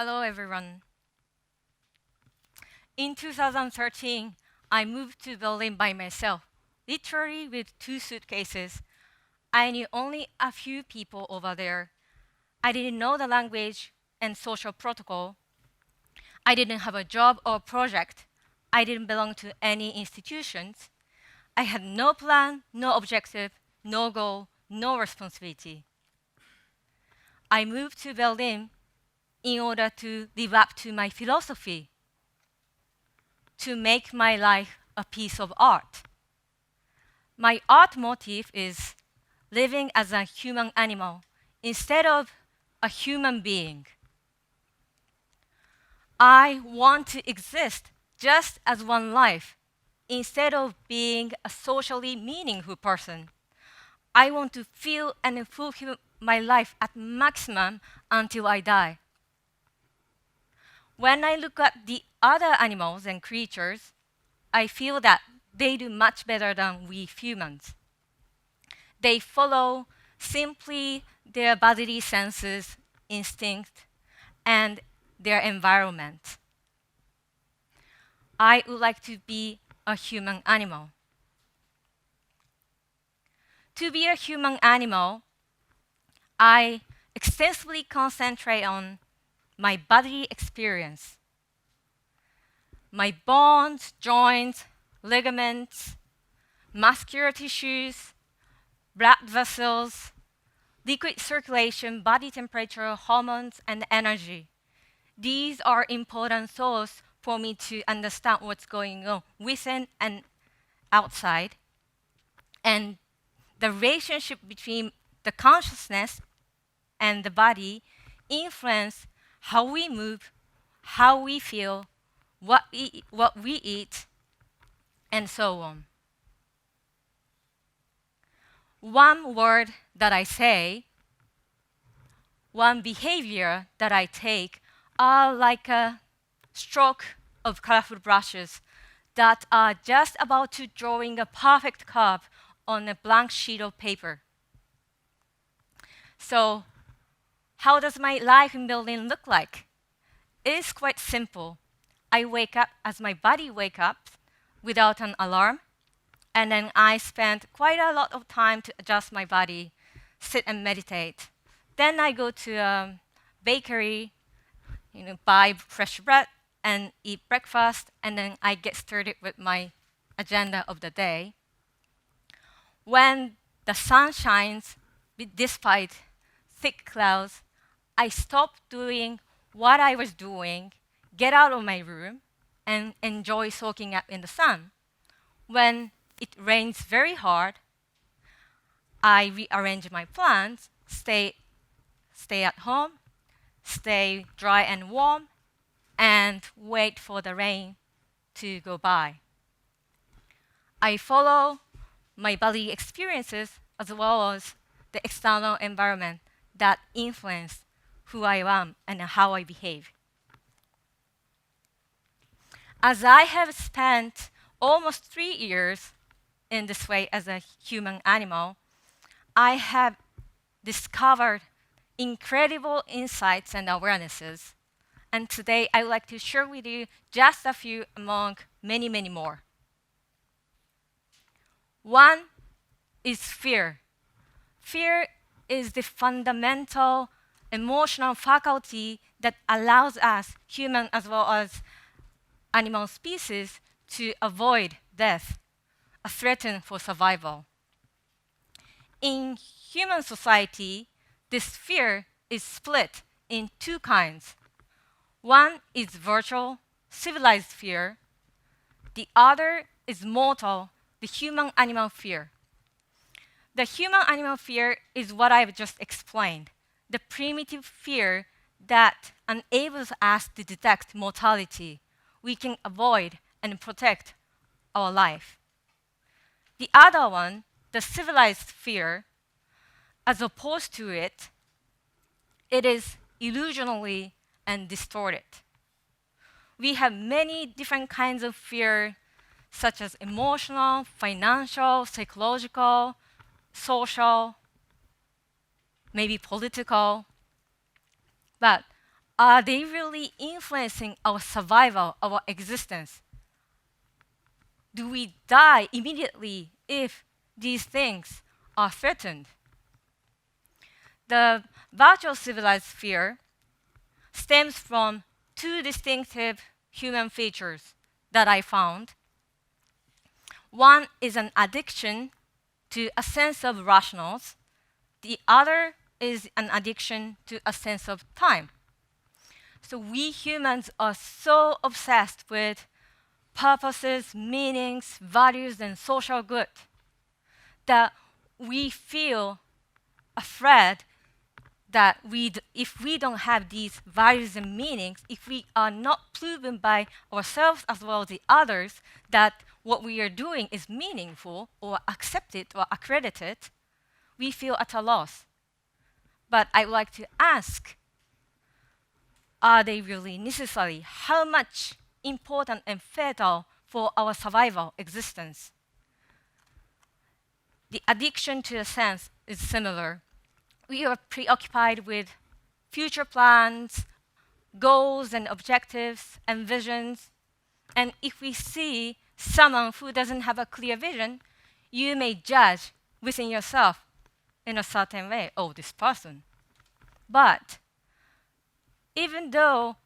Hello, everyone. In 2013, I moved to Berlin by myself, literally with 2 suitcases. I knew only a few people over there. I didn't know the language and social protocol. I didn't have a job or project. I didn't belong to any institutions. I had no plan, no objective, no goal, no responsibility. I moved to Berlin in order to live up to my philosophy, to make my life a piece of art. My art motif is living as a human animal instead of a human being. I want to exist just as one life instead of being a socially meaningful person. I want to feel and fulfill my life at maximum until I die. When I look at the other animals and creatures, I feel that they do much better than we humans. They follow simply their bodily senses, instinct, and their environment. I would like to be a human animal. To be a human animal, I extensively concentrate on my bodily experience. My bones, joints, ligaments, muscular tissues, blood vessels, liquid circulation, body temperature, hormones, and energy. These are important sources for me to understand what's going on within and outside. And the relationship between the consciousness and the body influence how we move, how we feel, what we eat, and so on. One word that I say, one behavior that I take are like a stroke of colorful brushes that are just about to drawing a perfect curve on a blank sheet of paper. So, how does my life in Berlin look like? It is quite simple. I wake up as my body wakes up without an alarm, and then I spend quite a lot of time to adjust my body, sit and meditate. Then I go to a bakery, buy fresh bread and eat breakfast, and then I get started with my agenda of the day. When the sun shines, despite thick clouds, I stop doing what I was doing, get out of my room, and enjoy soaking up in the sun. When it rains very hard, I rearrange my plants, stay at home, stay dry and warm, and wait for the rain to go by. I follow my body experiences as well as the external environment that influence who I am and how I behave. As I have spent almost 3 years in this way as a human animal, I have discovered incredible insights and awarenesses. And today I would like to share with you just a few among many, many more. One is fear. Fear is the fundamental emotional faculty that allows us, human as well as animal species, to avoid death, a threat for survival. In human society, this fear is split in 2 kinds. One is virtual, civilized fear. The other is mortal, the human-animal fear. The human-animal fear is what I've just explained, the primitive fear that enables us to detect mortality. We can avoid and protect our life. The other one, the civilized fear, as opposed to it, it is illusionally and distorted. We have many different kinds of fear, such as emotional, financial, psychological, social, maybe political. But are they really influencing our survival, our existence? Do we die immediately if these things are threatened? The virtual civilized sphere stems from two distinctive human features that I found. One is an addiction to a sense of rationals. The other is an addiction to a sense of time. So we humans are so obsessed with purposes, meanings, values, and social good that we feel afraid that if we don't have these values and meanings, if we are not proven by ourselves as well as the others that what we are doing is meaningful or accepted or accredited, we feel at a loss. But I would like to ask, are they really necessary? How much important and fatal for our survival existence? The addiction to a sense is similar. We are preoccupied with future plans, goals and objectives and visions. And if we see someone who doesn't have a clear vision, you may judge within yourself in a certain way, oh, this person. But even though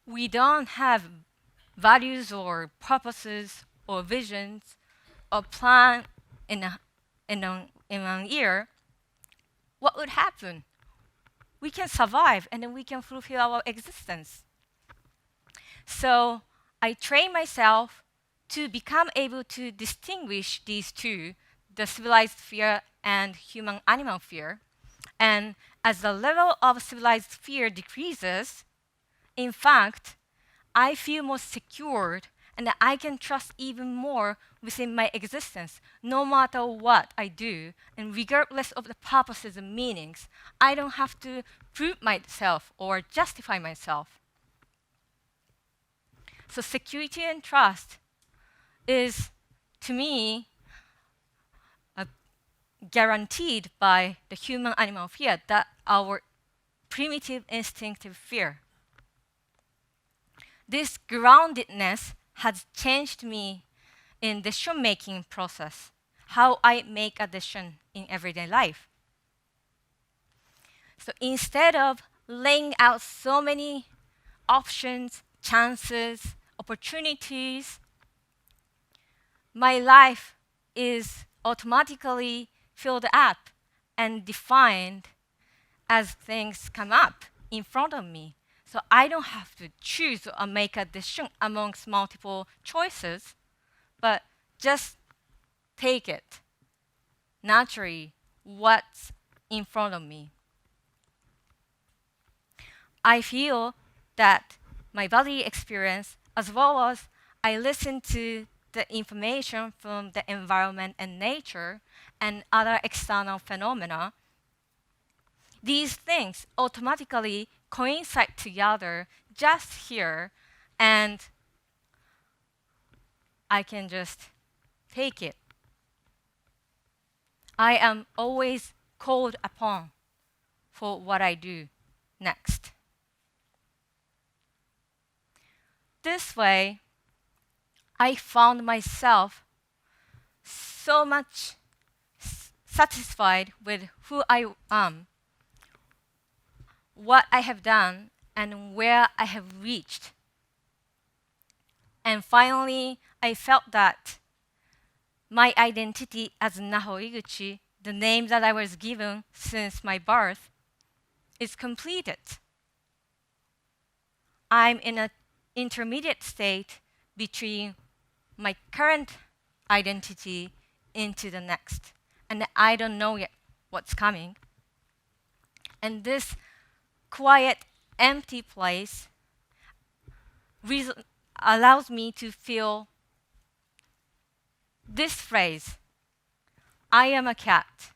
we don't have values or purposes or visions or plan in one year, what would happen? We can survive and then we can fulfill our existence. So I train myself to become able to distinguish these two, the civilized fear and human animal fear. And as the level of civilized fear decreases, in fact, I feel more secured and I can trust even more within my existence, no matter what I do, and regardless of the purposes and meanings. I don't have to prove myself or justify myself. So security and trust is, to me, guaranteed by the human animal fear, that our primitive instinctive fear. This groundedness has changed me in decision-making process, how I make a decision in everyday life. So instead of laying out so many options, chances, opportunities, my life is automatically filled up and defined as things come up in front of me. So I don't have to choose or make a decision amongst multiple choices, but just take it naturally, what's in front of me. I feel that my body experience, as well as I listen to the information from the environment and nature and other external phenomena, these things automatically coincide together just here, and I can just take it. I am always called upon for what I do next. This way, I found myself so much satisfied with who I am, what I have done, and where I have reached. And finally, I felt that my identity as Naho Iguchi, the name that I was given since my birth, is completed. I'm in an intermediate state between my current identity into the next. And I don't know yet what's coming. And this quiet, empty place allows me to feel this phrase, I am a cat,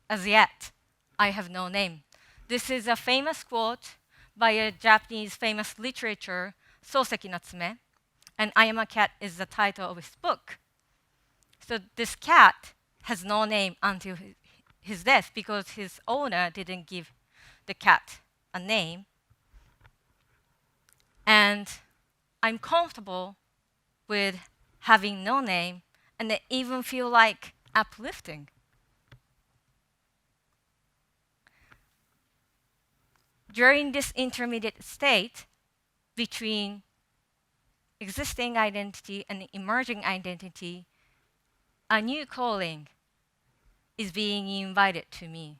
as yet I have no name. This is a famous quote by a Japanese famous literature, Soseki Natsume, and I am a cat is the title of his book. So this cat has no name until his death because his owner didn't give the cat a name. And I'm comfortable with having no name, and they even feel like uplifting. During this intermediate state between existing identity and emerging identity, a new calling is being invited to me.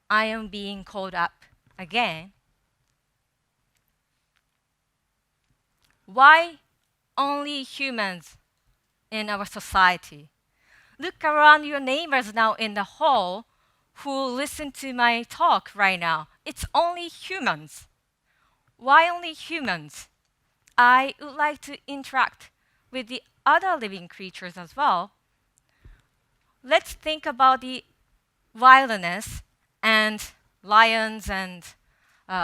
I am being called up again. Why only humans in our society? Look around your neighbors now in the hall who listen to my talk right now. It's only humans. Why only humans? I would like to interact with the other living creatures as well. Let's think about the wilderness and lions and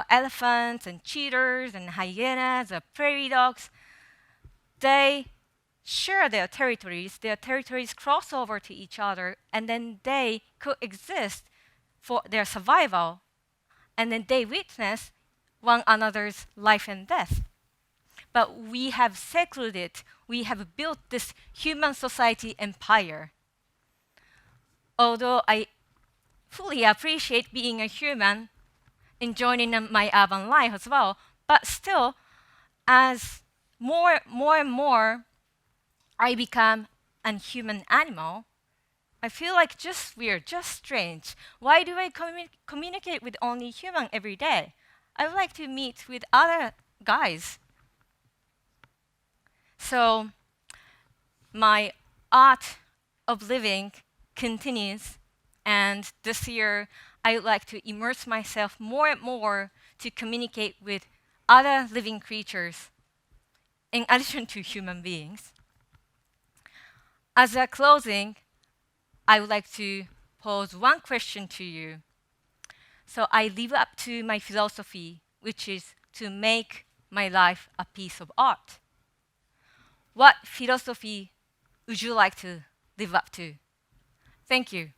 elephants and cheetahs and hyenas, prairie dogs. They share their territories cross over to each other, and then they coexist for their survival, and then they witness one another's life and death. But we have secluded, we have built this human society empire. Although I fully appreciate being a human, enjoying my urban life as well, but still, as more and more I become a human animal, I feel like just weird, just strange. Why do I communicate with only human every day? I would like to meet with other guys. So my art of living continues, and this year I would like to immerse myself more and more to communicate with other living creatures in addition to human beings. As a closing, I would like to pose one question to you. So I live up to my philosophy, which is to make my life a piece of art. What philosophy would you like to live up to? Thank you.